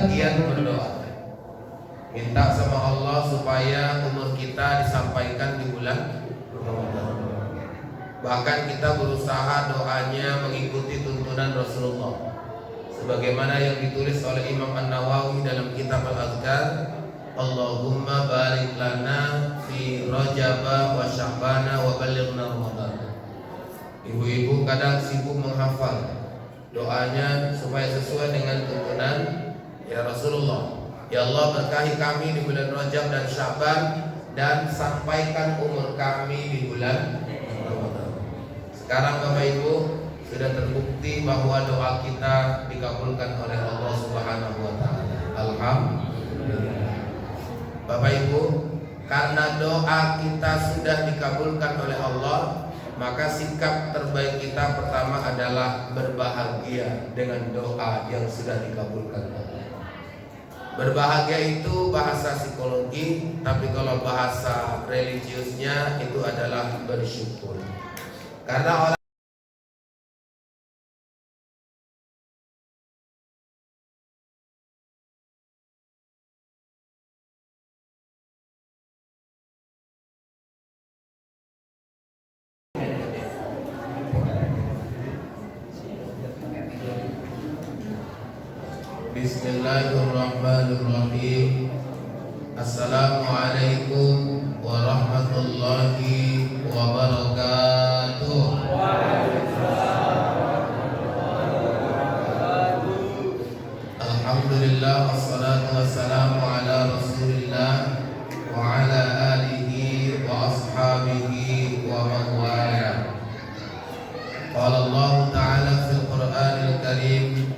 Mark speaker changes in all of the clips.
Speaker 1: Giat berdoa, minta sama Allah supaya umur kita disampaikan di bulan Ramadan. Bahkan kita berusaha doanya mengikuti tuntunan Rasulullah, sebagaimana yang ditulis oleh Imam An-Nawawi dalam kitab Al-Azkar, Allahumma barik lana fi Rajaba wa Sya'bana wa balighna Ramadan. Ibu-ibu kadang sibuk menghafal doanya supaya sesuai dengan tuntunan ya Rasulullah. Ya Allah, berkahi kami di bulan Rajab dan Sya'ban, dan sampaikan umur kami di bulan Ramadan. Sekarang Bapak Ibu, sudah terbukti bahwa doa kita dikabulkan oleh Allah Subhanahu wa taala. Alhamdulillah. Bapak Ibu, karena doa kita sudah dikabulkan oleh Allah, maka sikap terbaik kita pertama adalah berbahagia dengan doa yang sudah dikabulkan Allah. Berbahagia itu bahasa psikologi, tapi kalau bahasa religiusnya itu adalah bersyukur. Karena orang Bismillahirrahmanirrahim. Assalamualaikum warahmatullahi wabarakatuh. Alhamdulillah, wassalatu wassalamu ala Rasulillah wa ala alihi wa ashabihi wa man wala. Qala Allah ta'ala fil Qur'anil Karim,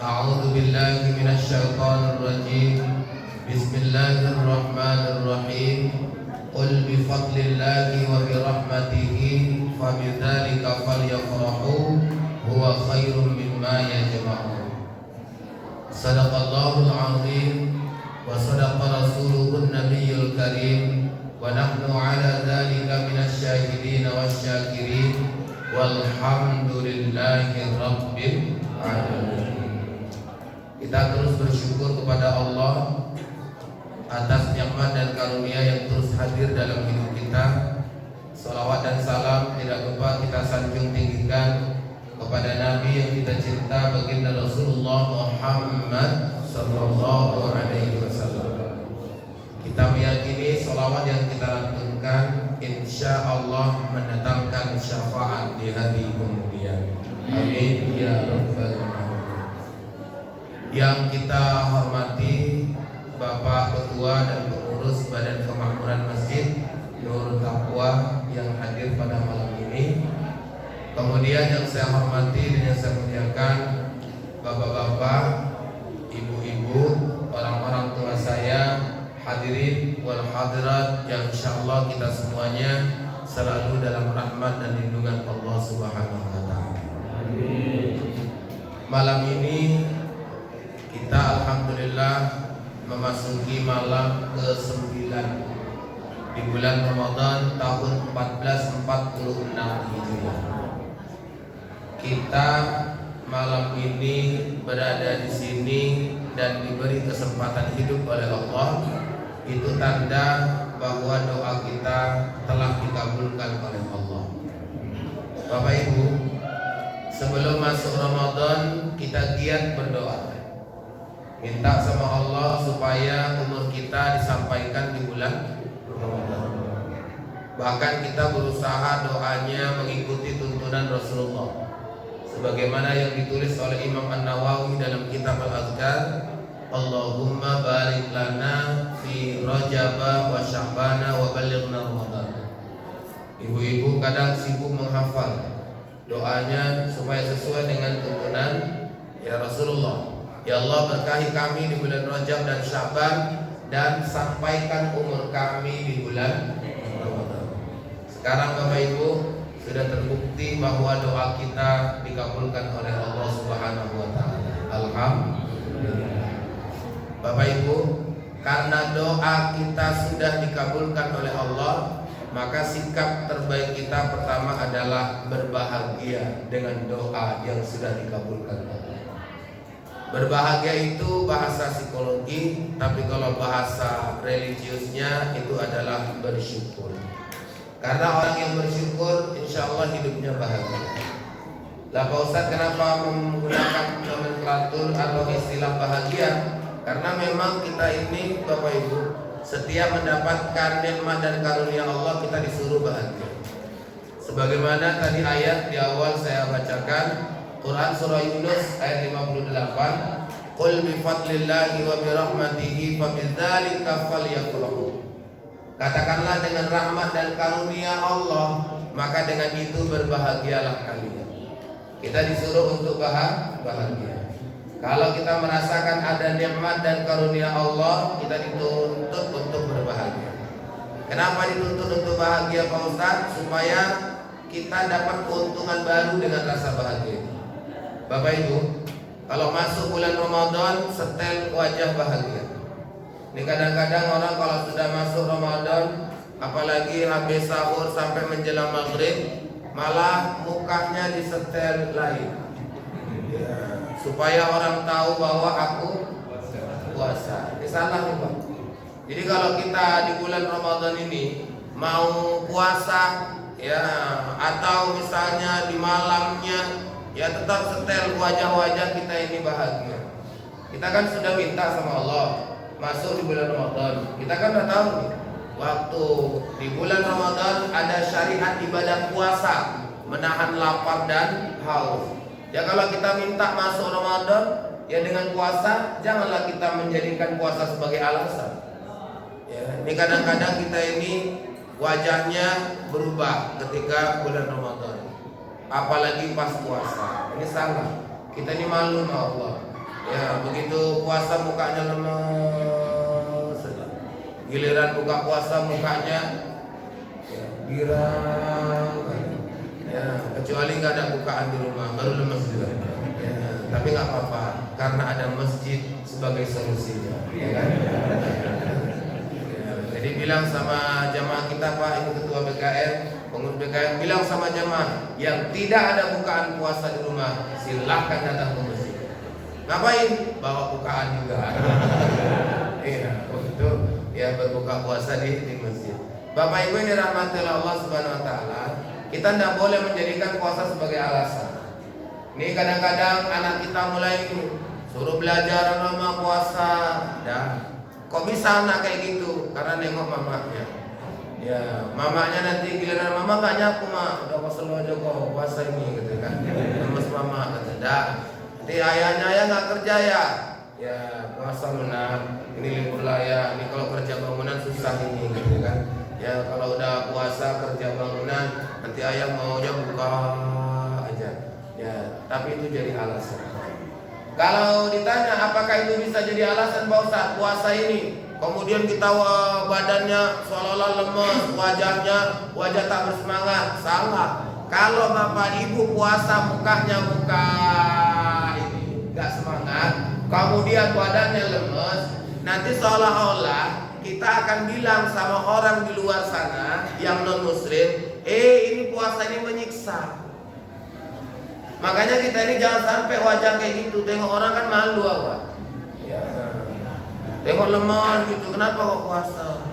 Speaker 1: A'udzu billahi minasy syaithanir rajim. Bismillahirrahmanirrahim. Qul bi fadlillahi wa bi rahmatihi fabidzalika falyafrahu huwa khairum mimma yajma'un. Shadaqallahul 'azim wa sadaqa rasuluhun nabiyyul karim wa nahnu 'ala dzalika minasy syahidin wasyakirin walhamdulillahi rabbil alamin. Kita terus bersyukur kepada Allah atas nikmat dan karunia yang terus hadir dalam hidup kita. Salawat dan salam tidak lupa kita sanjung tinggikan kepada Nabi yang kita cinta, baginda Rasulullah Muhammad sallallahu alaihi wasallam. Kita meyakini salawat yang kita lantunkan insya Allah mendatangkan syafaat di hari kemudian. Amin ya rabbal alamin. Yang kita hormati Bapak Ketua dan Pengurus Badan Kemakmuran Masjid Nurul Taqwa yang hadir pada malam ini. Kemudian yang saya hormati dan yang saya muliakan Bapak-bapak, Ibu-ibu, orang-orang tua saya, hadirin wal hadirat yang insyaallah kita semuanya selalu dalam rahmat dan lindungan Allah Subhanahu wa taala. Malam ini kita alhamdulillah memasuki malam ke-9 di bulan Ramadan tahun 1446 Hijriah. Kita malam ini berada di sini dan diberi kesempatan hidup oleh Allah, itu tanda bahwa doa kita telah dikabulkan oleh Allah. Bapak Ibu, sebelum masuk Ramadan kita giat berdoa, minta sama Allah supaya umur kita disampaikan di bulan Ramadan. Bahkan kita berusaha doanya mengikuti tuntunan Rasulullah, sebagaimana yang ditulis oleh Imam An-Nawawi dalam kitab Al-Azkar, Allahumma barik lana fi Rajaba wa Sya'bana wa balighna Ramadan. Ibu-ibu kadang sibuk menghafal doanya supaya sesuai dengan tuntunan ya Rasulullah. Ya Allah, berkahi kami di bulan Rajab dan Sya'ban, dan sampaikan umur kami di bulan Ramadan. Sekarang Bapak Ibu, sudah terbukti bahwa doa kita dikabulkan oleh Allah Subhanahu wa taala. bahwa doa kita sudah dikabulkan oleh Allah, maka sikap terbaik kita pertama adalah berbahagia dengan doa yang sudah dikabulkan Allah. Berbahagia itu bahasa psikologi, tapi kalau bahasa religiusnya itu adalah bersyukur. Karena orang yang bersyukur insya Allah hidupnya bahagia. Lah Pak Ustadz, kenapa menggunakan nomenklatur atau istilah bahagia? Karena memang kita ini Bapak Ibu, setiap mendapatkan nikmat dan karunia Allah kita disuruh bahagia. Sebagaimana tadi ayat di awal saya bacakan, Quran surah Yunus ayat 58, Qul bi fadlillahi wa bi rahmatihi fa bidzalika falyafrahu. Katakanlah dengan rahmat dan karunia Allah, maka dengan itu berbahagialah kalian. Kita disuruh untuk bahagia. Kalau kita merasakan ada nikmat dan karunia Allah, kita dituntut untuk berbahagia. Kenapa dituntut untuk bahagia Pak Ustadz? Supaya kita dapat keuntungan baru dengan rasa bahagia. Bapak Ibu, kalau masuk bulan Ramadan, setel wajah bahagia. Ini kadang-kadang orang kalau sudah masuk Ramadan, apalagi habis sahur sampai menjelang maghrib, malah mukanya disetel lain, ya, supaya orang tahu bahwa aku puasa. Ini salah nih Pak. Jadi kalau kita di bulan Ramadan ini mau puasa, ya, atau misalnya di malamnya, ya tetap setel wajah-wajah kita ini bahagia. Kita kan sudah minta sama Allah masuk di bulan Ramadan. Kita kan udah tahu nih, waktu di bulan Ramadan ada syariat ibadah puasa, menahan lapar dan haus. Ya kalau kita minta masuk Ramadan, ya dengan puasa, janganlah kita menjadikan puasa sebagai alasan. Ya, ini kadang-kadang kita ini wajahnya berubah ketika bulan Ramadan, apalagi pas puasa. Ini salah. Kita ini malu sama Allah. Ya, begitu puasa mukanya lemes, giliran buka puasa mukanya ya, girang. Ya, kecuali nggak ada bukaan di rumah, baru lemes juga. Ya, tapi nggak apa-apa, karena ada masjid sebagai solusinya. Ya, kan? Ya, jadi bilang sama jamaah kita, Pak, ini ketua BKN, pengurus BKN, bilang sama jamaah yang tidak ada bukaan puasa di rumah, silahkan datang ke masjid. Ngapain? Bawa bukaan juga. Iya, untuk ya berbuka puasa di masjid. Bapak Ibu yang dirahmati Allah Subhanahu wa taala, kita tidak boleh menjadikan puasa sebagai alasan. Ini kadang-kadang anak kita mulai suruh belajar nama puasa, dah. Kok bisa anak kayak gitu? Karena nengok mamanya. Ya, mamanya nanti giliran mama gak nyapu, mak. Udah puasa lu aja kok puasa ini gitu kan. Lemes mama kata, dah. Nanti ayahnya ya nggak kerja ya. Ya, puasa menang. Ini libur lah ya. Ini kalau kerja bangunan susah ini gitu kan. Ya, kalau udah puasa kerja bangunan, nanti ayah maunya buka aja. Ya, tapi itu jadi alasan. Kalau ditanya apakah itu bisa jadi alasan Pak Ustadz puasa ini, kemudian kita badannya seolah-olah lemes, wajah tak bersemangat, salah. Kalau Bapak Ibu puasa mukanya muka ini nggak semangat, kemudian badannya lemes, nanti seolah-olah kita akan bilang sama orang di luar sana yang non muslim, ini puasa ini menyiksa. Makanya kita ini jangan sampai wajah kayak gitu. Tengok orang kan malu apa? Ya. Tengok lemah gitu. Kenapa kok puasa?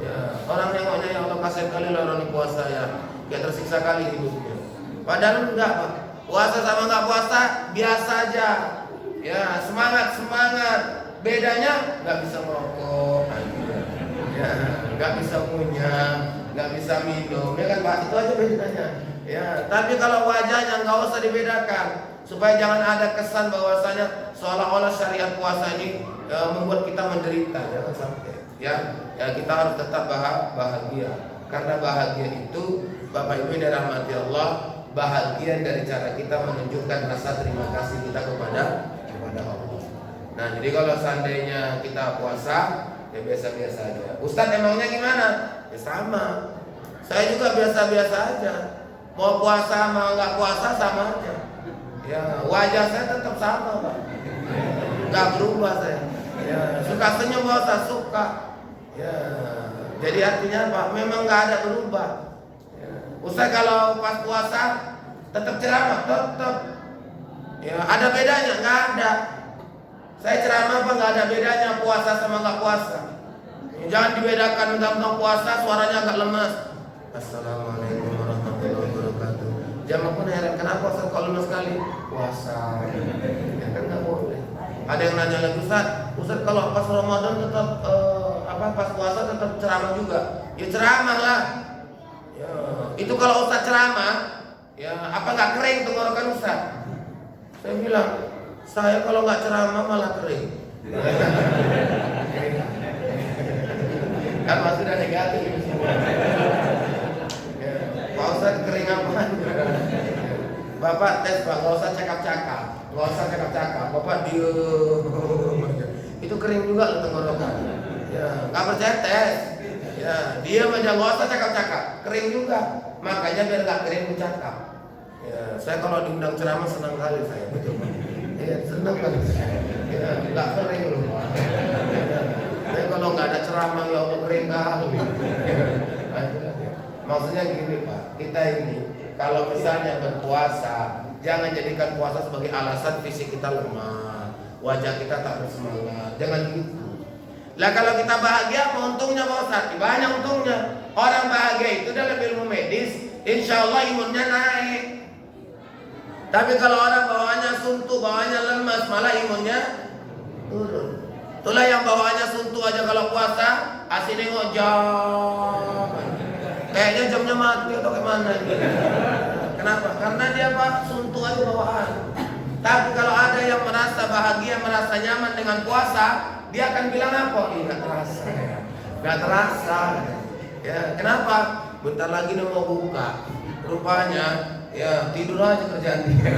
Speaker 1: Ya. Orang nengoknya ya Allah kasihan kali lah orang puasa ya. Dia tersiksa kali hidupnya. Padahal enggak Pak. Puasa sama enggak puasa biasa aja. Ya semangat. Bedanya nggak bisa merokok, ya nggak bisa ngunyah, nggak bisa minum. Ya kan Pak, itu aja bedanya. Ya, tapi kalau wajahnya nggak usah dibedakan, supaya jangan ada kesan bahwasanya seolah-olah syariat puasa ini membuat kita menderita. Jangan sampai. Ya kita harus tetap bahagia, karena bahagia itu Bapak Ibu yang dirahmati Allah, bahagia dari cara kita menunjukkan rasa terima kasih kita kepada Allah. Nah, jadi kalau seandainya kita puasa, ya biasa-biasa aja. Ustadz emangnya gimana? Ya sama. Saya juga biasa-biasa aja. Mau puasa mau nggak puasa sama aja. Ya wajah saya tetap sama Pak. Nggak berubah saya. Ya, suka senyum Pak Ustaz, suka. Ya, jadi artinya apa? Memang nggak ada berubah. Ya. Ustaz kalau pas puasa tetap ceramah, tetap. Ya, ada bedanya? Nggak ada. Saya ceramah apa nggak ada bedanya puasa sama nggak puasa. Ya, jangan dibedakan tentang puasa suaranya agak lemas. Assalamualaikum warahmatullahi wabarakatuh. Jamaah pun heran, kenapa Ustaz kok lemas sekali? Puasa. Ya kan nggak boleh. Ada yang nanya lagi, Ustaz kalau pas Ramadan tetap pas puasa tetap ceramah juga. Ya ceramah lah. Ya, itu kalau Ustaz ceramah, ya apa nggak kering tenggorokan Ustaz? Saya bilang, saya kalau nggak ceramah malah kering. Kan masih udah negatif ini semua. Ya, Pak Ustaz kering apa? Bapak tes Pak, nggak usah cakap-cakap, Bapak itu kering juga loh tenggorokan. Ya, nggak percaya tes. Ya, dia aja nggak usah cakap-cakap, kering juga. Makanya biar nggak kering bercakap. Ya, saya kalau diundang ceramah senang kali saya, betul. Ya, senang kali saya. Ya, nggak kering loh. Ya, saya kalau nggak ada ceramah ya Allah kering kali. Ya, maksudnya gini Pak, kita ini kalau misalnya berpuasa, jangan jadikan puasa sebagai alasan fisik kita lemah, wajah kita tak bersemangat. Jangan gitu. Lah kalau kita bahagia, untungnya Pak Ustaz, banyak untungnya. Orang bahagia itu dalam ilmu medis, insya Allah imunnya naik. Tapi kalau orang bawaannya suntuk, bawaannya lemas, malah imunnya turun. Itulah yang bawaannya suntuk aja kalau puasa, asli nengok jam. Kayaknya jamnya mati atau gimana gitu. Kenapa? Karena dia Pak suntuk aja bawaan. Tapi kalau ada yang merasa bahagia, merasa nyaman dengan puasa, dia akan bilang apa? Nggak terasa ya. Nggak terasa. Ya, kenapa? Bentar lagi dia mau buka. Rupanya ya tidur aja kerjaan dia.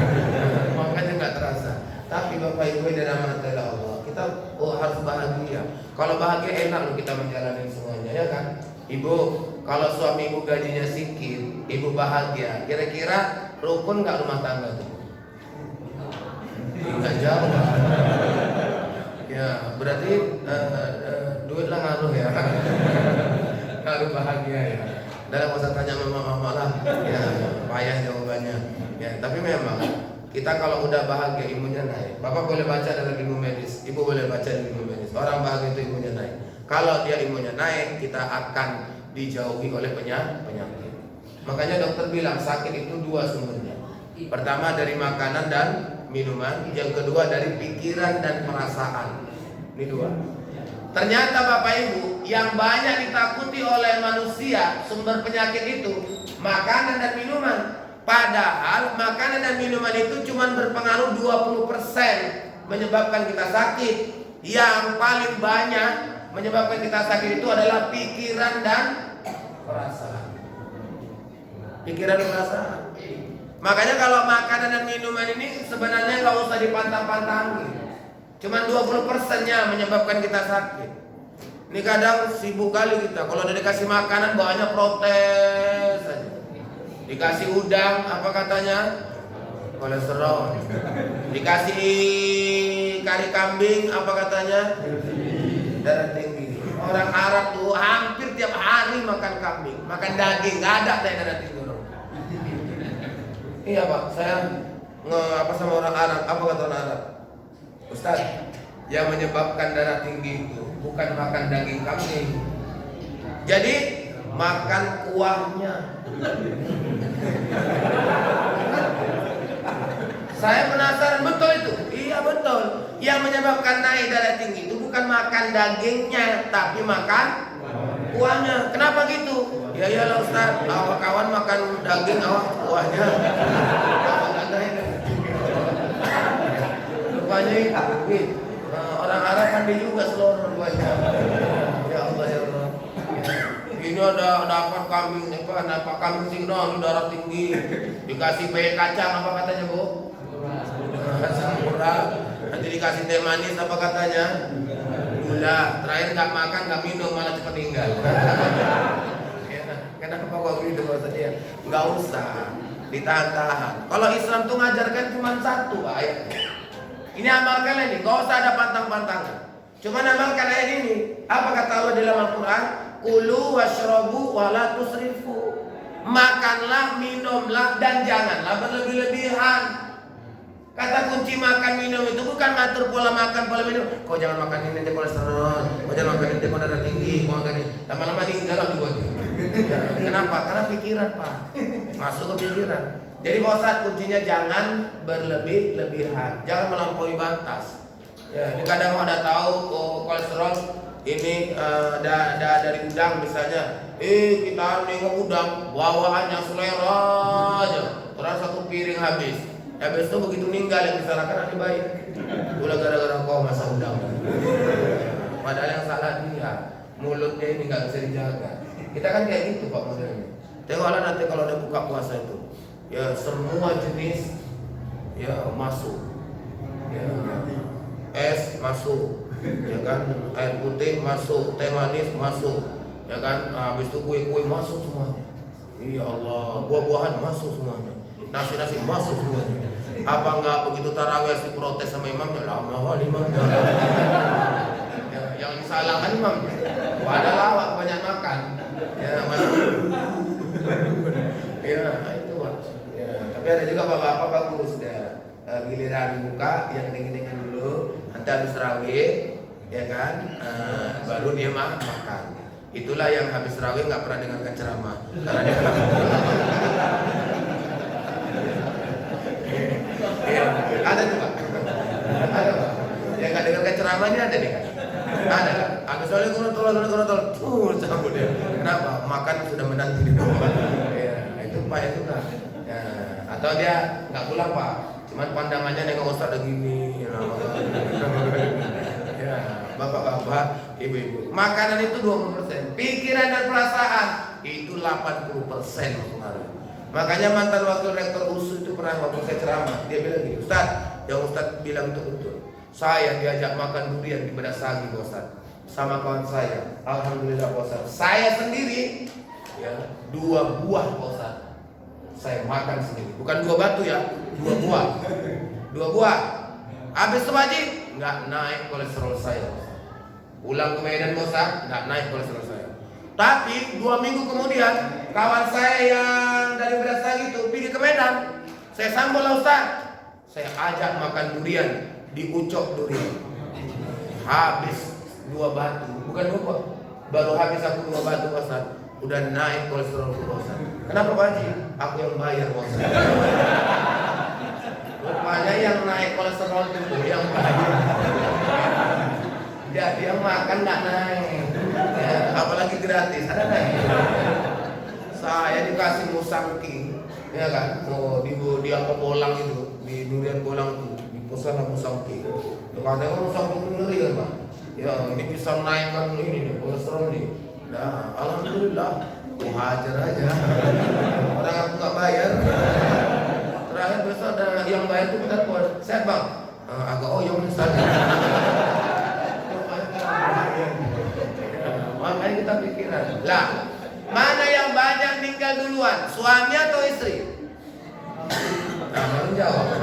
Speaker 1: Makanya nggak terasa. Tapi Bapak Ibu yang dirahmati Allah, kita harus bahagia. Kalau bahagia enak loh kita menjalani semuanya, ya kan? Ibu, kalau suami ibu gajinya sedikit, ibu bahagia, kira-kira rukun nggak rumah tangga tuh? Nggak jauh. Ya, berarti duit lah ngaruh ya. Ngaruh bahagia ya. Dalam usah tanya mama lah. Ya, payah jawabannya. Ya, tapi memang kita kalau udah bahagia imunnya naik. Bapak boleh baca dalam ilmu medis, ibu boleh baca dalam ilmu medis. Orang bahagia itu imunnya naik. Kalau dia imunnya naik, kita akan dijauhi oleh penyakit. Makanya dokter bilang sakit itu dua sumbernya. Pertama dari makanan dan minuman, yang kedua dari pikiran dan perasaan. Ini dua. Ternyata Bapak Ibu, yang banyak ditakuti oleh manusia sumber penyakit itu makanan dan minuman. Padahal makanan dan minuman itu cuma berpengaruh 20% menyebabkan kita sakit. Yang paling banyak menyebabkan kita sakit itu adalah pikiran dan perasaan. Pikiran dan perasaan. Makanya kalau makanan dan minuman ini sebenarnya nggak usah dipantang-pantangin. Cuman 20%-nya menyebabkan kita sakit. Ini kadang sibuk kali kita. Kalau udah dikasih makanan bawaannya protes aja. Dikasih udang apa katanya? Kolesterol. Dikasih kari kambing apa katanya? Darah tinggi. Orang Arab tuh hampir tiap hari makan kambing, makan daging, nggak ada darah tinggi. Iya Pak, saya apa sama orang Arab, apa kata orang Arab? Ustaz, yang menyebabkan darah tinggi itu bukan makan daging kambing. Jadi makan kuahnya. Saya penasaran, betul itu? Iya betul. Yang menyebabkan naik darah tinggi itu bukan makan dagingnya, tapi makan kuahnya. Kenapa gitu? Ya iyalah Ustaz, awak kawan makan daging, awak kuahnya. Rupanya itu. Orang Arab mandi juga seluruh rupanya. Ya Allah ya Allah. Ini ada dapat kambing apa kambing sing darah tinggi. Dikasih peye kacang apa katanya, Bu? Asam urat. Nanti dikasih teh manis apa katanya? Gula. Terakhir nggak makan, nggak minum, malah cepat tinggal. Kenapa kok gitu maksudnya? Nggak usah ditahan-tahan. Kalau Islam tuh ngajarkan cuma satu ayat. Ini amalkan ini, nggak usah ada pantang-pantangan. Cuma amalkan ayat ini. Apa kata Allah dalam Al-Quran? Kulu washrabu wala tusrifu. Makanlah, minumlah, dan janganlah berlebih-lebihan. Kata kunci makan minum itu bukan ngatur pola makan, pola minum. Kau jangan makan ini nanti kolesterol. Kau jangan makan ini kau darah tinggi. Kau makan ini. Lama-lama tinggal juga. Kenapa? Karena pikiran, Pak. Masuk ke pikiran. Jadi Pak Ustadz, kuncinya jangan berlebih-lebihan. Jangan melampaui batas. Ya, ini kadang ada tahu kolesterol ini dari udang misalnya. Kita nengok udang, bawaannya selera aja. Terus satu piring habis. Habis itu begitu meninggal yang disalahkan ahli baik. Ulah gara-gara kau masak udang. Padahal yang salah dia. Mulutnya ini nggak bisa dijaga. Kita kan kayak gitu Pak modelnya. Tengoklah nanti kalau ada buka puasa itu, ya semua jenis ya masuk. Ya, es masuk, ya kan, air putih masuk, teh manis masuk, ya kan, habis itu kue-kue masuk semuanya. Ya Allah, buah-buahan masuk semuanya, nasi-nasi masuk semuanya. Apa enggak begitu tarawih si protes sama imamnya? Lama imamnya. Ya, yang disalahkan imamnya. Padahal awak banyak makan. Ya, masuk. Ya, itu Pak. Ya, tapi ada juga bapak-bapak bagus ya. Giliran buka yang dingin-dingin dulu, nanti habis tarawih, ya kan, baru dia makan. Itulah yang habis tarawih nggak pernah dengarkan ceramah, karena dia ya, ada tuh Pak, ada Pak. Yang nggak dengarkan ceramahnya ada nih kan, ada. Habis tarawih kurang cabut dia. Kenapa? Makan sudah menanti di bawah. Ya, itu Pak itu kan. Ya, atau dia nggak pulang Pak. Cuman pandangannya nengok Ustaz ada gini, ya, bapak-bapak, ibu-ibu. Makanan itu 20%, pikiran dan perasaan itu 80% pengaruh. Makanya mantan wakil rektor USU itu pernah waktu saya ceramah, dia bilang gini, Ustaz, yang Ustaz bilang itu betul. Saya diajak makan durian di Bedasagi Ustaz, sama kawan saya. Alhamdulillah Ustaz. Saya sendiri, ya, 2 buah Ustaz. Saya makan sendiri, bukan 2 batu ya, 2 buah, 2 buah. Habis itu wajib, nggak naik kolesterol saya. Pulang ke Medan Ustaz, nggak naik kolesterol saya. Tapi 2 minggu kemudian, kawan saya yang dari Bedasagi itu pergi ke Medan. Saya sambung lah Ustaz, saya ajak makan durian di Ucok durian. Habis 2 batu, bukan 2 buah, baru habis aku 2 batu Ustaz. Udah naik kolesterol Ustaz. Kenapa Pak Haji? Aku yang bayar Ustaz. Rupanya yang naik kolesterol itu yang bayar. Jadi yang makan nggak naik. Ya, apalagi gratis, ada naik. Saya dikasih musangking, ya kan? Oh, di apa bolang itu, di durian bolang itu, di pusat musangking. Katanya musangking ngeri kan Pak? Ya, ini bisa naikkan ini nih, kolesterol nih. Nah, alhamdulillah, hajar aja. Orang aku nggak bayar. Terakhir besok ada yang bayar itu kita buat set Bang. Agak oyong nih saja. Makanya kita pikiran. Lah, mana yang banyak meninggal duluan, suami atau istri? Nah, baru jawab.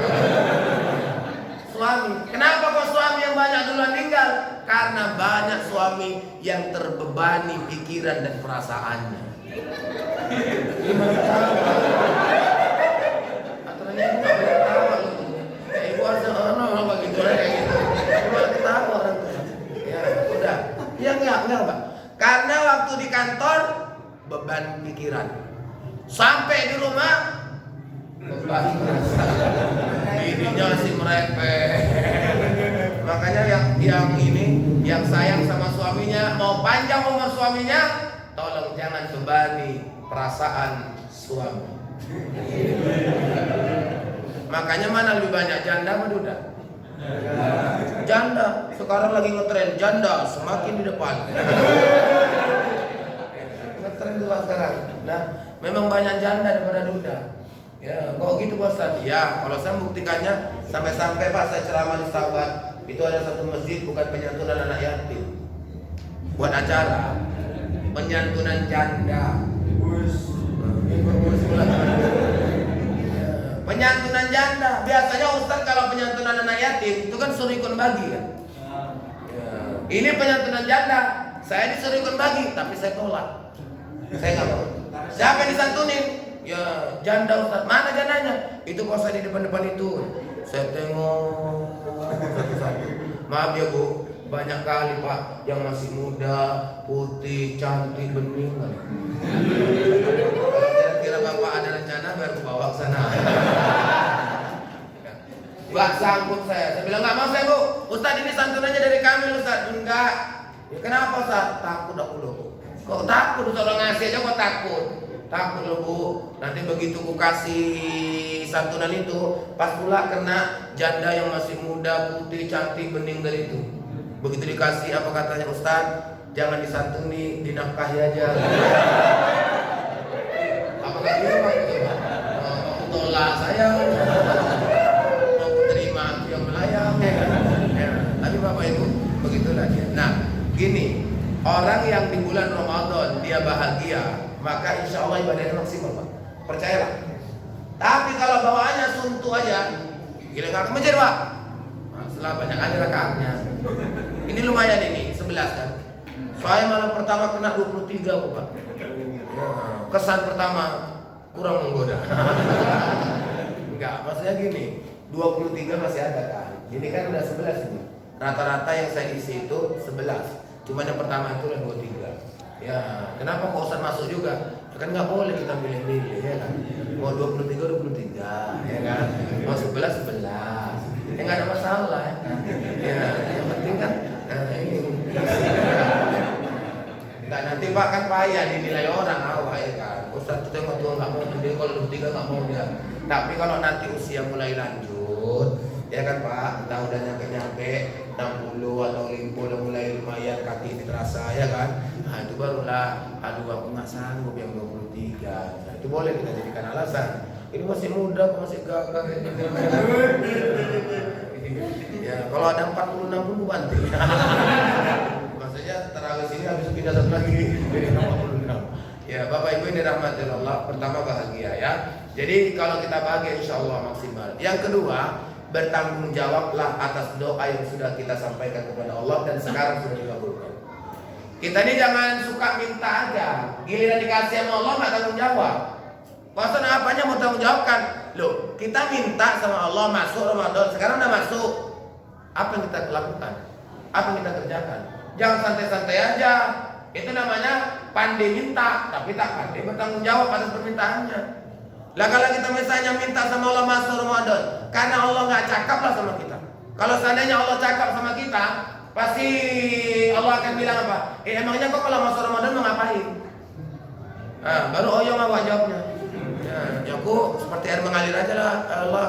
Speaker 1: Suami. Kenapa kok suami yang banyak duluan meninggal? Karena banyak suami yang terbebani pikiran dan perasaannya. Gimana tahu? Aturannya ibu nggak boleh tahu loh. Ya ibu harus begitu kayak gitu. Cuma ketawa orang tuh. Ya udah. Ya enggak Pak. Karena waktu di kantor beban pikiran. Sampai di rumah beban perasaan. Bininya masih merepek. Makanya yang sayang sama suaminya, mau panjang umur suaminya, tolong jangan bebani perasaan suami. Makanya mana lebih banyak janda atau duda? Janda. Sekarang lagi ngetren janda semakin di depan. Ngetren juga sekarang. Nah, memang banyak janda daripada duda. Ya, kok gitu Pak Ustaz? Ya, kalau saya buktikannya sampai-sampai Pak saya ceramah di Sahabat, itu ada satu masjid bukan penyantunan anak yatim. Buat acara penyantunan janda. Penyantunan janda. Biasanya Ustaz kalau penyantunan anak yatim itu kan suruh ikut bagi kan. Ya, Ini penyantunan janda. Saya disuruh ikut bagi, tapi saya tolak. Saya nggak mau. Siapa yang disantunin? Ya janda Ustaz. Mana jandanya? Itu pas saya di depan-depan itu. Saya tengok satu-satu. Maaf ya Bu, banyak kali Pak yang masih muda, putih, cantik, bening. Kira-kira Bapak ada rencana biar aku bawa ke sana. Gak sanggup saya bilang nggak mau saya Bu. Ustaz ini santunannya dari kami Ustaz. Enggak. Ya kenapa Ustaz? Takut aku loh. Kok takut? Ustaz orang ngasih aja kok takut. Takut loh Bu. Nanti begitu ku kasih santunan itu, pas pula kena janda yang masih muda, putih, cantik, bening dari itu. Begitu dikasih apa katanya Ustaz? Jangan disantuni, dinafkahi aja. Apakah itu Pak? Aku tolak saya. Tapi Bapak Ibu begitulah dia. Nah, gini, orang yang di bulan Ramadan dia bahagia, maka insya Allah ibadahnya maksimal Pak. Percayalah. Tapi kalau bawaannya suntuk aja, gila nggak masjid Pak. Nah, setelah banyak kali rakaatnya, ini lumayan ini 11 kan. Saya malam pertama kena 23 Pak. Kesan pertama kurang menggoda. Enggak, maksudnya gini, 23 masih ada kan. Ini kan udah 11 ini. Rata-rata yang saya isi itu 11. Cuma yang pertama itu yang 23. Ya, kenapa kok Ustaz masuk juga? Ya kan nggak boleh kita pilih-pilih ya kan. Mau 23, ya kan. Mau 11, 11. Ya nggak ada masalah ya kan. Ya, yang penting kan ini. Nggak nanti Pak kan payah dinilai orang awak ya kan. Ustaz itu tengok tua nggak mau, dia kalau 23 nggak mau dia. Tapi kalau nanti usia mulai lanjut, ya kan Pak, entah udah nyampe 60 atau 50 udah mulai lumayan kaki terasa ya kan. Nah itu barulah, aduh aku nggak sanggup yang 23. Nah, itu boleh kita jadikan alasan. Ini masih muda, masih gagah. Ya kalau ada 40-60 bantu. Maksudnya terawih sini habis pindah satu lagi jadi 46. Ya Bapak Ibu ini rahmatil Allah. Pertama bahagia ya. Jadi kalau kita bahagia insya Allah maksimal. Yang kedua, bertanggung jawablah atas doa yang sudah kita sampaikan kepada Allah dan sekarang sudah dikabulkan. Kita ini jangan suka minta aja, giliran dikasih sama Allah nggak tanggung jawab. Maksudnya apanya mau tanggung jawabkan? Loh, kita minta sama Allah masuk Ramadan, sekarang udah masuk. Apa yang kita lakukan? Apa yang kita kerjakan? Jangan santai-santai aja. Itu namanya pandai minta, tapi tak pandai bertanggung jawab atas permintaannya. Lah kalau kita misalnya minta sama Allah masuk Ramadan, karena Allah nggak cakap lah sama kita. Kalau seandainya Allah cakap sama kita, pasti Allah akan bilang apa? Emangnya kok kalau masuk Ramadan mau ngapain? Nah, baru oyong awak jawabnya. Ya aku seperti air mengalir aja lah Allah.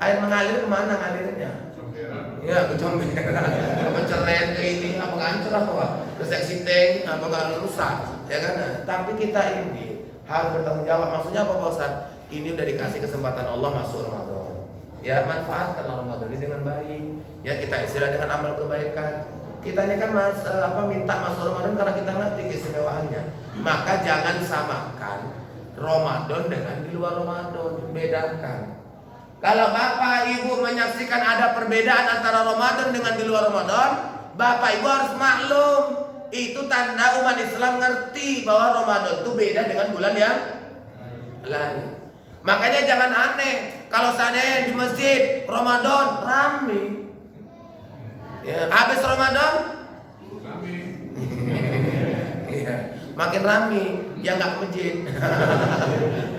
Speaker 1: Air mengalir kemana ngalirnya? Ya, ke comber, apa ceren ke ini, apa ngancur apa? Ke seksi tank, apa nggak rusak, ya kan? Tapi kita ini harus bertanggung jawab. Maksudnya apa Pak Ustaz? Ini udah dikasih kesempatan Allah masuk Ramadan. Ya manfaatkan Ramadan ini dengan baik. Ya kita istilah dengan amal kebaikan. Kita ini kan minta masuk Ramadan karena kita ngerti keistimewaannya. Maka jangan samakan Ramadan dengan di luar Ramadan. Bedakan. Kalau Bapak Ibu menyaksikan ada perbedaan antara Ramadan dengan di luar Ramadan, Bapak Ibu harus maklum. Itu tanda umat Islam ngerti bahwa Ramadan itu beda dengan bulan yang lain. Makanya jangan aneh kalau seandainya di masjid Ramadan ramai, ya, habis Ramadan ya, makin ramai yang nggak ke masjid.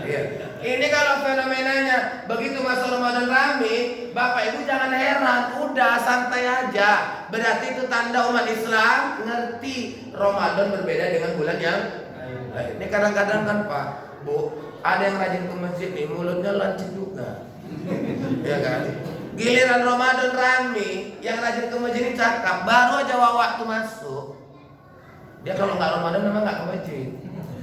Speaker 1: Ya. Ini kalau fenomenanya begitu masuk Ramadan ramai, Bapak Ibu jangan heran, udah santai aja. Berarti itu tanda umat Islam ngerti Ramadan berbeda dengan bulan yang lain. Ini kadang-kadang kan Pak, Bu, ada yang rajin ke masjid nih, mulutnya lancip juga. Ya kan? Giliran Ramadan ramai, yang rajin ke masjid ini cakap, baru aja waktu masuk. Dia kalau nggak Ramadan memang nggak ke masjid.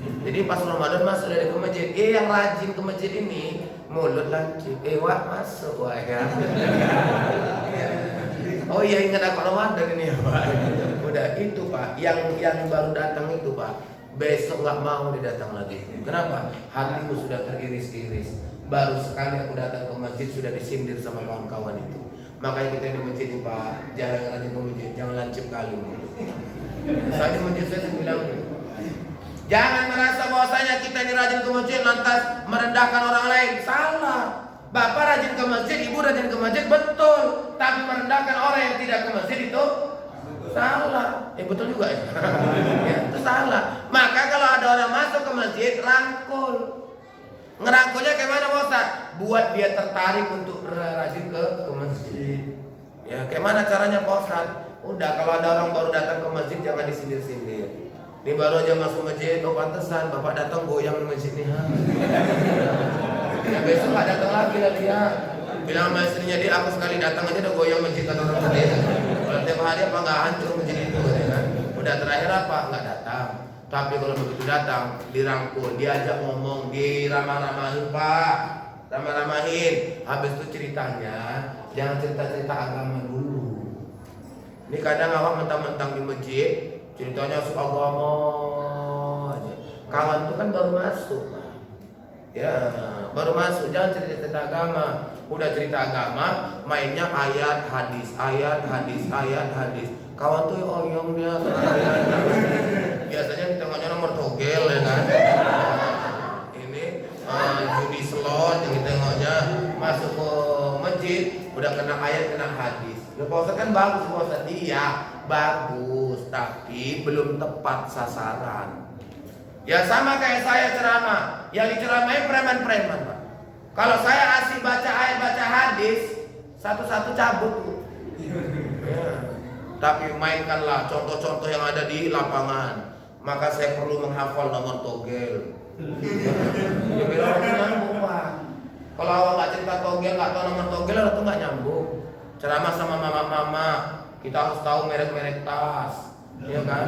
Speaker 1: Jadi pas Ramadan masuk dari ke masjid, yang rajin ke masjid ini mulut lancip, wah masuk wah ya. Oh iya ingat aku Ramadan ini ya Pak. Udah itu Pak, yang baru datang itu Pak, besok nggak mau dia datang lagi. Kenapa? Hatiku sudah teriris-iris. Baru sekali aku datang ke masjid sudah disindir sama kawan-kawan itu. Makanya kita di masjid ini Pak, jangan rajin ke masjid, jangan lancip kali. Saya di masjid saya bilang, jangan merasa bahwasanya kita ini rajin ke masjid lantas merendahkan orang lain. Salah. Bapak rajin ke masjid, ibu rajin ke masjid, betul. Tapi merendahkan orang yang tidak ke masjid itu salah. Betul juga ya. Ya, itu salah. Maka kalau ada orang masuk ke masjid, rangkul. Ngerangkulnya kayak mana Pak Ustaz? Buat dia tertarik untuk rajin ke masjid. Ya, kayak mana caranya Pak Ustaz? Udah, kalau ada orang baru datang ke masjid jangan disindir-sindir. Ini baru aja masuk masjid, oh pantesan Bapak datang goyang di masjid nih. Ya besok gak datang lagi lah dia. Bilang sama istrinya, dia aku sekali datang aja udah goyang masjid kan orang tadi. Kalau tiap hari apa nggak hancur masjid itu kan? Udah terakhir apa? Nggak datang. Tapi kalau begitu datang, dirangkul, diajak ngomong, diramah-ramahin Pak, ramah-ramahin. Habis itu ceritanya, jangan cerita-cerita agama dulu. Ini kadang awak mentang-mentang di masjid, ceritanya soal agama aja. Kawan itu kan baru masuk. Ya, baru masuk, jangan cerita-cerita agama. Udah cerita agama, mainnya ayat hadis, ayat hadis, ayat hadis. Kawan tuh oyong dia. Biasanya di tengahnya nomor togel ya kan. Ini judi slot yang ditengoknya masuk ke masjid udah kena ayat, kena hadis. Ya Pak Ustaz kan bagus Pak Ustaz. Iya, bagus, tapi belum tepat sasaran. Ya sama kayak saya ceramah, yang diceramain preman-preman Pak. Kalau saya asih baca ayat, baca hadis, satu-satu cabut tuh. Ya. Tapi mainkanlah contoh-contoh yang ada di lapangan. Maka saya perlu menghafal nomor togel. Ya biar orang nyambung Pak. Kalau awak nggak cerita togel, nggak tahu nomor togel, orang tuh nggak nyambung. Ceramah sama mama-mama, kita harus tahu merek-merek tas, ya kan?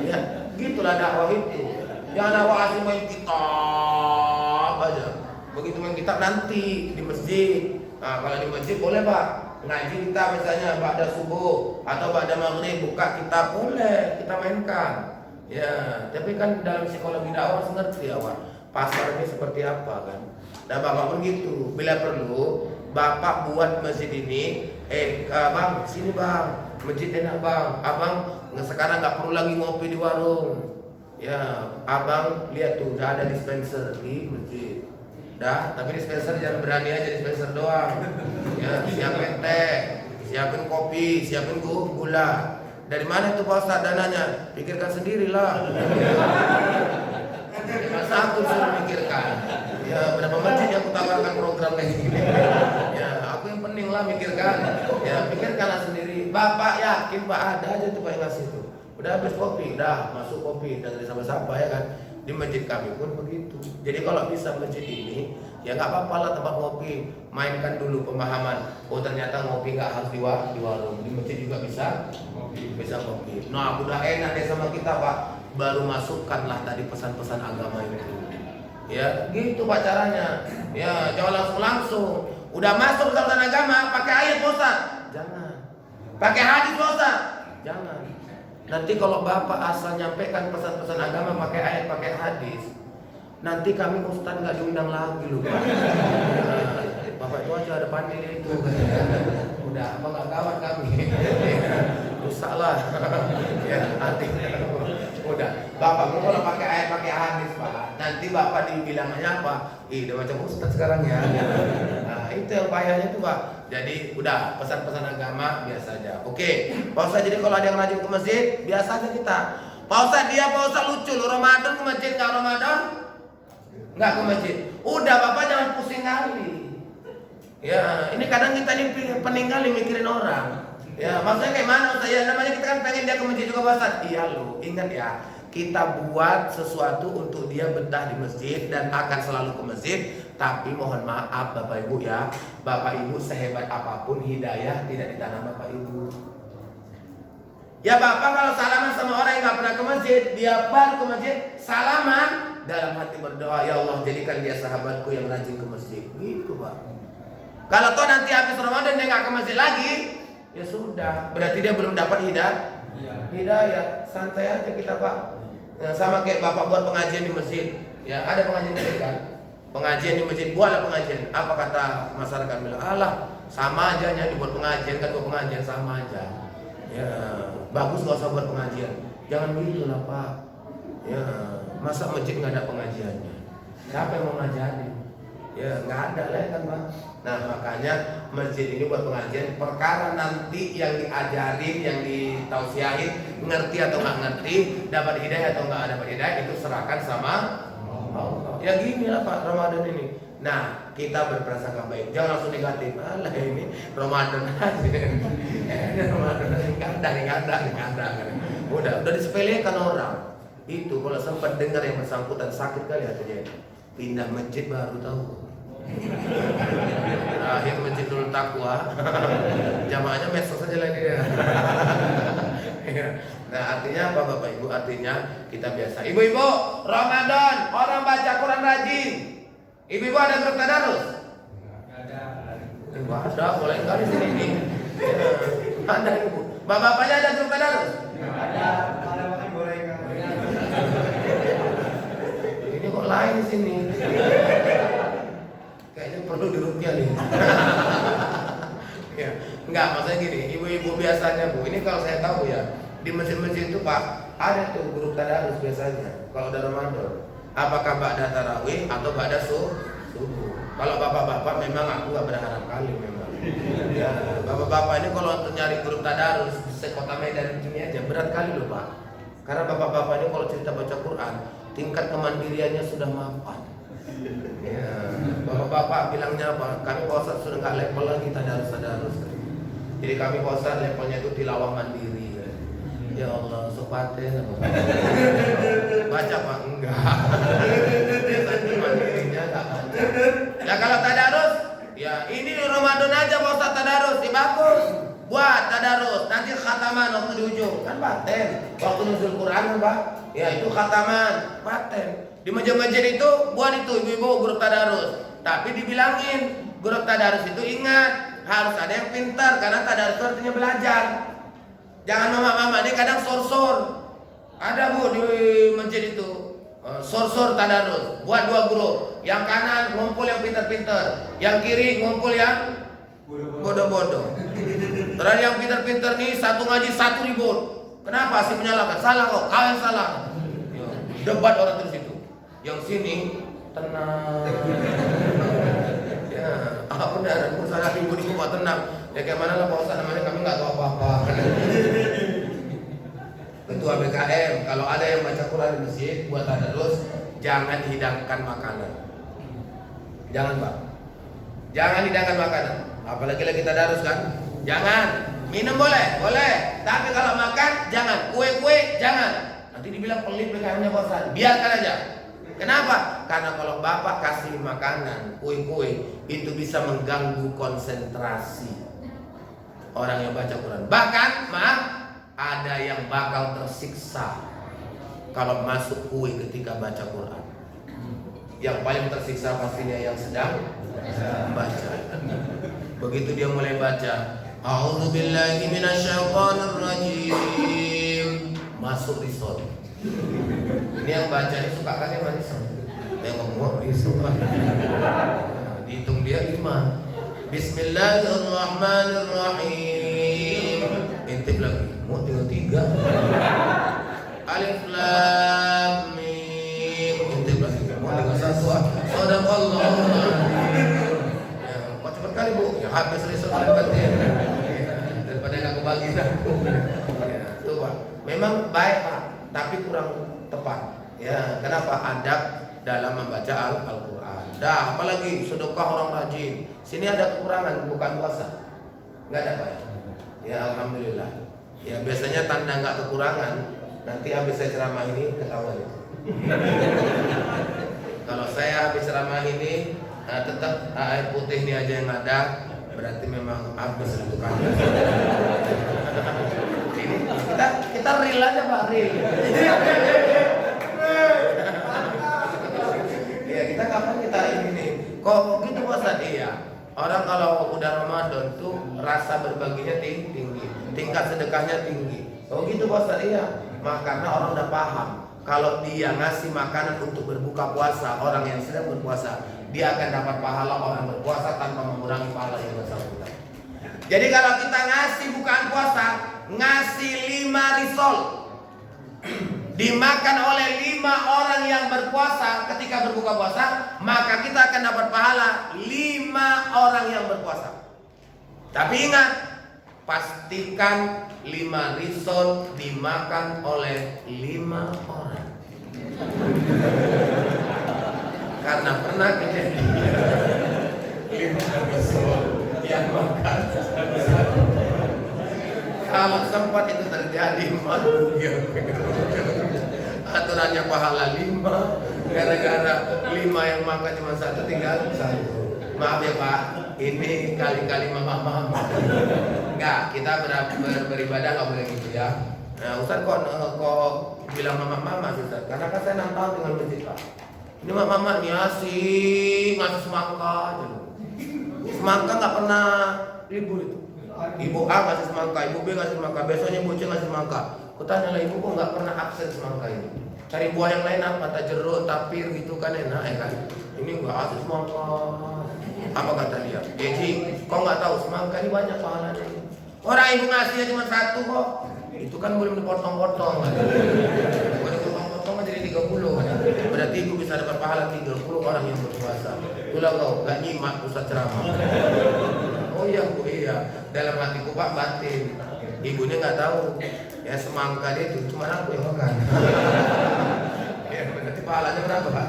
Speaker 1: Ya, gitulah dakwah itu. Jangan awak asli main kitab aja. Begitu main kitab nanti di masjid. Nah, kalau di masjid boleh Pak. Ngaji kita misalnya pada subuh atau pada maghrib buka kitab boleh kita mainkan. Ya, tapi kan dalam psikologi dakwah harus ngerti awak pasar ini seperti apa kan. Nah Bapak pun gitu. Bila perlu Bapak buat masjid ini, Bang sini Bang, masjid enak Bang. Abang sekarang nggak perlu lagi ngopi di warung. Ya, Abang lihat tuh udah ada dispenser di masjid. Dah, tapi dispenser jangan berani aja dispenser doang. Ya, siapin teh, siapin kopi, siapin gula. Dari mana tuh Pak Ustaz dananya? Pikirkan sendirilah. Masa aku suruh mikirkan? Ya, berapa masjid yang aku tawarkan program kayak gini? Ya, aku yang penting lah mikirkan. Ya, pikirkanlah sendiri. Bapak yakin Pak ada aja tuh Pak yang ngasih tuh. Udah habis kopi, dah masuk kopi dan dari sama-sama ya kan. Di masjid kami pun begitu. Jadi kalau bisa masjid ini, ya nggak apa-apa lah tempat ngopi. Mainkan dulu pemahaman. Oh ternyata ngopi nggak harus di warung. Di masjid juga bisa ngopi. Nah udah enak deh sama kita Pak. Baru masukkanlah tadi pesan-pesan agama itu. Ya gitu Pak caranya. Ya jangan langsung. Udah masuk pesan agama pakai ayat Ustaz. Jangan. Pakai hadis Ustaz. Jangan. Nanti kalau Bapak asal nyampaikan pesan-pesan agama pakai ayat, pakai hadis, nanti kami Ustaz nggak diundang lagi loh Pak. Bapak itu aja ada pandai itu. Udah, apa nggak kawan kami? Rusak lah. Ya nanti. Udah, Bapak mau kalau pakai ayat, pakai hadis Pak. Nanti Bapak dibilangnya apa? Udah macam Ustaz sekarang ya. Nah itu yang bahayanya tuh Pak. Jadi udah pesan-pesan agama biasa aja. Oke, Pak Ustaz jadi kalau ada yang rajin ke masjid biasa aja kita. Pak Ustaz dia Pak Ustaz lucu loh Ramadan ke masjid nggak Ramadan? Nggak ke masjid. Udah Bapak jangan pusing kali. Ya ini kadang kita ini peninggal mikirin orang. Ya maksudnya kayak mana Ustaz? Ya namanya kita kan pengen dia ke masjid juga Pak Ustaz. Iya loh, ingat ya. Kita buat sesuatu untuk dia betah di masjid dan akan selalu ke masjid. Tapi mohon maaf Bapak Ibu ya, Bapak Ibu sehebat apapun hidayah tidak ditanam Bapak Ibu. Ya Bapak kalau salaman sama orang yang gak pernah ke masjid, dia baru ke masjid, salaman, dalam hati berdoa, ya Allah jadikan dia sahabatku yang rajin ke masjid. Gitu Pak. Kalau toh nanti habis Ramadan dia gak ke masjid lagi, ya sudah, berarti dia belum dapat hidayah. Santai aja kita Pak. Nah, sama kayak Bapak buat pengajian di masjid. Ya ada pengajian di masjid kan? Pengajian di masjid, buatlah pengajian. Apa kata masyarakat bilang? Alah, Sama aja dibuat pengajian kan, buat pengajian sama aja. Ya, bagus nggak usah buat pengajian. Jangan gitu lah Pak. Ya, masa masjid nggak ada pengajiannya? Siapa yang mau ngajarin? Ya nggak ada lah kan Pak. Nah makanya masjid ini buat pengajian. Perkara nanti yang diajarin, yang ditausiahin, ngerti atau nggak ngerti, dapat hidayah atau nggak dapat hidayah, itu serahkan sama Allah. Ya gini lah Pak Ramadan ini. Nah kita berprasangka baik, jangan langsung negatif. Alah ini Ramadan aja. Ini Ramadan aja, nggak ada. Udah disepelekan orang. Itu kalau sempat dengar yang bersangkutan sakit kali hatinya, pindah masjid baru tahu. Terakhir masjid Nurul Taqwa, jamaahnya medsos saja lagi ya. Nah artinya apa Bapak Ibu? Artinya kita biasa. Ibu-ibu, Ramadan orang baca Quran rajin. Ibu-ibu ada grup tadarus? Ada, boleh kali sini nih. Ada ibu. Bapak-bapaknya ada grup tadarus?
Speaker 2: Ada makan gorengan.
Speaker 1: Ini kok lain di sini. Kayaknya perlu dirupiah nih. Ya, enggak, maksudnya gini, ibu-ibu biasanya Bu, ini kalau saya tahu ya, di masjid-masjid itu Pak, ada tuh grup tadarus biasanya kalau udah Ramadan. Apakah ba'da tarawih atau ba'da subuh? Kalau bapak-bapak memang aku gak berharap kali memang. Ya, bapak-bapak ini kalau untuk nyari grup tadarus sekota Medan ini aja berat kali loh Pak. Karena bapak-bapak ini kalau cerita baca Quran, tingkat kemandiriannya sudah mapan. Ya, bapak-bapak bilangnya apa? Kami Pak Ustadz sudah nggak level lagi tadarus. Jadi kami Pak Ustadz levelnya itu tilawah mandiri. Ya Allah, sopaten apa? Baca Pak? Enggak. Biasanya mandirinya nggak baca. Ya kalau tadarus, ya ini Ramadan aja Pak Ustadz tadarus, ya bagus. Buat tadarus, nanti khataman waktu di ujung kan paten. Waktu nuzul Quran kan Pak? Ya itu khataman, paten. Di masjid-masjid itu buat itu ibu-ibu grup tadarus. Tapi dibilangin grup tadarus itu ingat harus ada yang pintar karena tadarus itu artinya belajar. Jangan mama-mama ini kadang sor-sor. Ada Bu di masjid itu sor-sor tadarus. Buat 2 grup. Yang kanan ngumpul yang pintar-pintar, yang kiri ngumpul yang bodoh-bodoh. Terus yang pintar-pintar nih satu ngaji 1 ribut. Kenapa sih menyalahkan? Salah kok, kau yang salah. Debat orang terus itu. Yang sini tenang. Ya, apa benar? Salah ribut itu kok tenang. Ya kayak mana lah Pak Ustadz, namanya kami nggak tahu apa-apa. Ketua BKM, kalau ada yang baca Quran di masjid buat tadarus, jangan hidangkan makanan. Jangan Pak. Jangan hidangkan makanan. Apalagi lagi tadarus kan? Jangan. Minum boleh, boleh. Tapi kalau makan jangan. Kue-kue jangan. Nanti dibilang pelit BKM-nya Pak Ustadz. Biarkan aja. Kenapa? Karena kalau Bapak kasih makanan, kue-kue, itu bisa mengganggu konsentrasi orang yang baca Quran. Bahkan, maaf, ada yang bakal tersiksa kalau masuk kue ketika baca Quran. Yang paling tersiksa pastinya yang sedang membaca. Begitu dia mulai baca, A'udzubillahi minasyaitonirrajim, masuk risol. Ini yang bacanya suka kan yang manis. Yang ngomong risol. Dihitung dia 5. Bismillahirrahmanirrahim. Intip lagi. Mau tinggal 3. Alif lam mim. Intip lagi. Mau tinggal 1. Sadaqallah. Ya, kok cepat kali Bu. Ya habis risol berarti. Daripada enggak kebagi aku. Ya, tuh Pak. Memang baik Pak, tapi kurang tepat. Ya, kenapa? Adab dalam membaca Al-Quran. Dah, apalagi sedekah orang rajin. Sini ada kekurangan, bukan puasa. Enggak ada Pak. Ya alhamdulillah. Ya biasanya tanda enggak kekurangan, nanti habis saya ceramah ini ketahuan. Kalau saya habis ceramah ini tetap air putih ini aja yang ada, berarti memang habis itu kan. Ini kita real aja Pak, real. Ya kita kapan kita ini nih? Kok gitu Pak Ustadz? Iya. Orang kalau udah Ramadan tuh rasa berbaginya tinggi, tingkat sedekahnya tinggi. Oh gitu Pak Ustadz? Iya. Karena orang udah paham kalau dia ngasih makanan untuk berbuka puasa orang yang sedang berpuasa, dia akan dapat pahala orang berpuasa tanpa mengurangi pahala yang bersangkutan. Jadi kalau kita ngasih bukaan puasa, ngasih 5 risol, dimakan oleh 5 orang yang berpuasa ketika berbuka puasa, maka kita akan dapat pahala 5 orang yang berpuasa. Tapi ingat, pastikan 5 risol dimakan oleh 5 orang. Karena pernah kejadian 5 risol yang makan. Kalau sempat itu terjadi, aturannya pahala 5, gara-gara 5 yang makan cuma 1, tinggal 1. Maaf ya Pak, ini kali-kali mama. Enggak, kita beribadah nggak boleh gitu ya. Nah, Ustaz kok bilang mama Ustaz? Karena kan saya 6 tahun dengan masjid Pak. Ini mama ngasih semangka aja. Semangka nggak pernah libur itu. Ibu A ngasih semangka, ibu B ngasih semangka, besoknya ibu C ngasih semangka. Kutanya lah ibu kok nggak pernah absen semangka ini. Cari buah yang lain apa? Tak jeruk, tapir gitu kan enak ya kan. Ini nggak asli semangka. Apa kata dia? Jadi kok nggak tahu semangka ini banyak pahalanya. Orang ibu ngasihnya cuma 1 kok. Itu kan boleh dipotong-potong. Boleh dipotong-potong jadi 30 kan. Berarti ibu bisa dapat pahala 30 orang yang berpuasa. Itulah kau nggak nyimak Ustaz ceramah. Oh iya Bu, iya. Dalam hatiku Pak batin. Ibunya nggak tahu. Ya semangka dia itu cuma aku yang makan. Ya berarti pahalanya berapa Pak?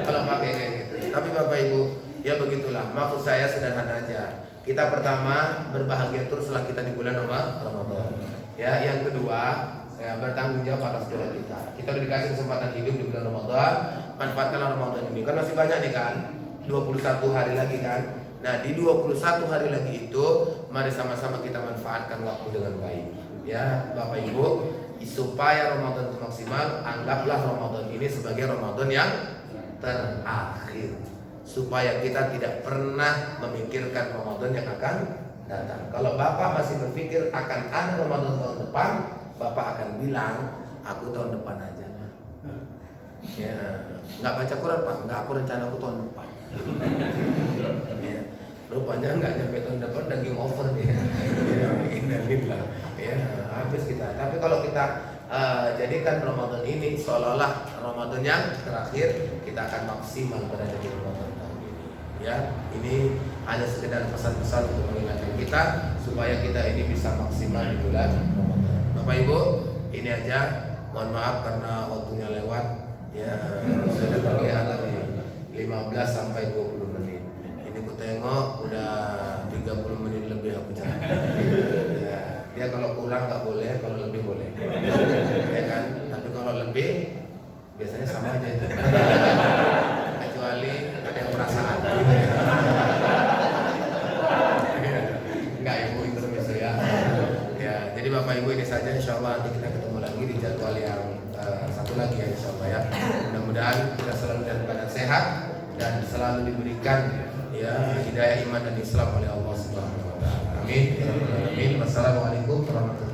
Speaker 1: Kalau pakai kayak gitu. Tapi Bapak Ibu, ya begitulah. Maksud saya sederhana aja. Kita pertama berbahagia terus setelah kita di bulan Ramadan. Ya, yang kedua ya, bertanggung jawab atas doa kita. Kita udah dikasih kesempatan hidup di bulan Ramadan, manfaatkanlah Ramadan ini. Kan masih banyak nih kan, 21 hari lagi kan. Nah di 21 hari lagi itu, mari sama-sama kita manfaatkan waktu dengan baik. Ya Bapak Ibu, supaya Ramadan itu maksimal, anggaplah Ramadan ini sebagai Ramadan yang terakhir. Supaya kita tidak pernah memikirkan Ramadan yang akan datang. Kalau Bapak masih berpikir akan ada Ramadan tahun depan, Bapak akan bilang, aku tahun depan aja. Ya, nggak baca Quran Pak, nggak, aku rencana aku tahun depan. Ya, rupanya nggak nyampe tahun depan udah game over ya. Ya, habis kita. Tapi kalau kita jadikan Ramadan ini seolah-olah Ramadan yang terakhir, kita akan maksimal berada di Ramadan tahun ini. Ya, ini hanya sekedar pesan-pesan untuk mengingatkan kita supaya kita ini bisa maksimal di bulan Ramadan. Bapak Ibu, ini aja. Mohon maaf karena waktunya lewat. Ya, sudah terlihat tadi 15 sampai 20 menit. Ini ku tengok udah 30 menit lebih aku jalan. Ya, dia kalau kurang nggak boleh, kalau lebih boleh. Ya kan? Tapi kalau lebih biasanya sama aja itu. Kecuali ada yang perasaan. Enggak Ibu, intermezzo ya. Ya, jadi Bapak Ibu ini saja, insya Allah nanti kita ketemu lagi di jadwal yang satu lagi ya insya Allah ya. Mudah-mudahan kita selalu dalam keadaan sehat dan selalu diberikan ya hidayah iman dan Islam oleh Allah Subhanahu wa taala. Amin. Amin. Wassalamualaikum warahmatullahi wabarakatuh.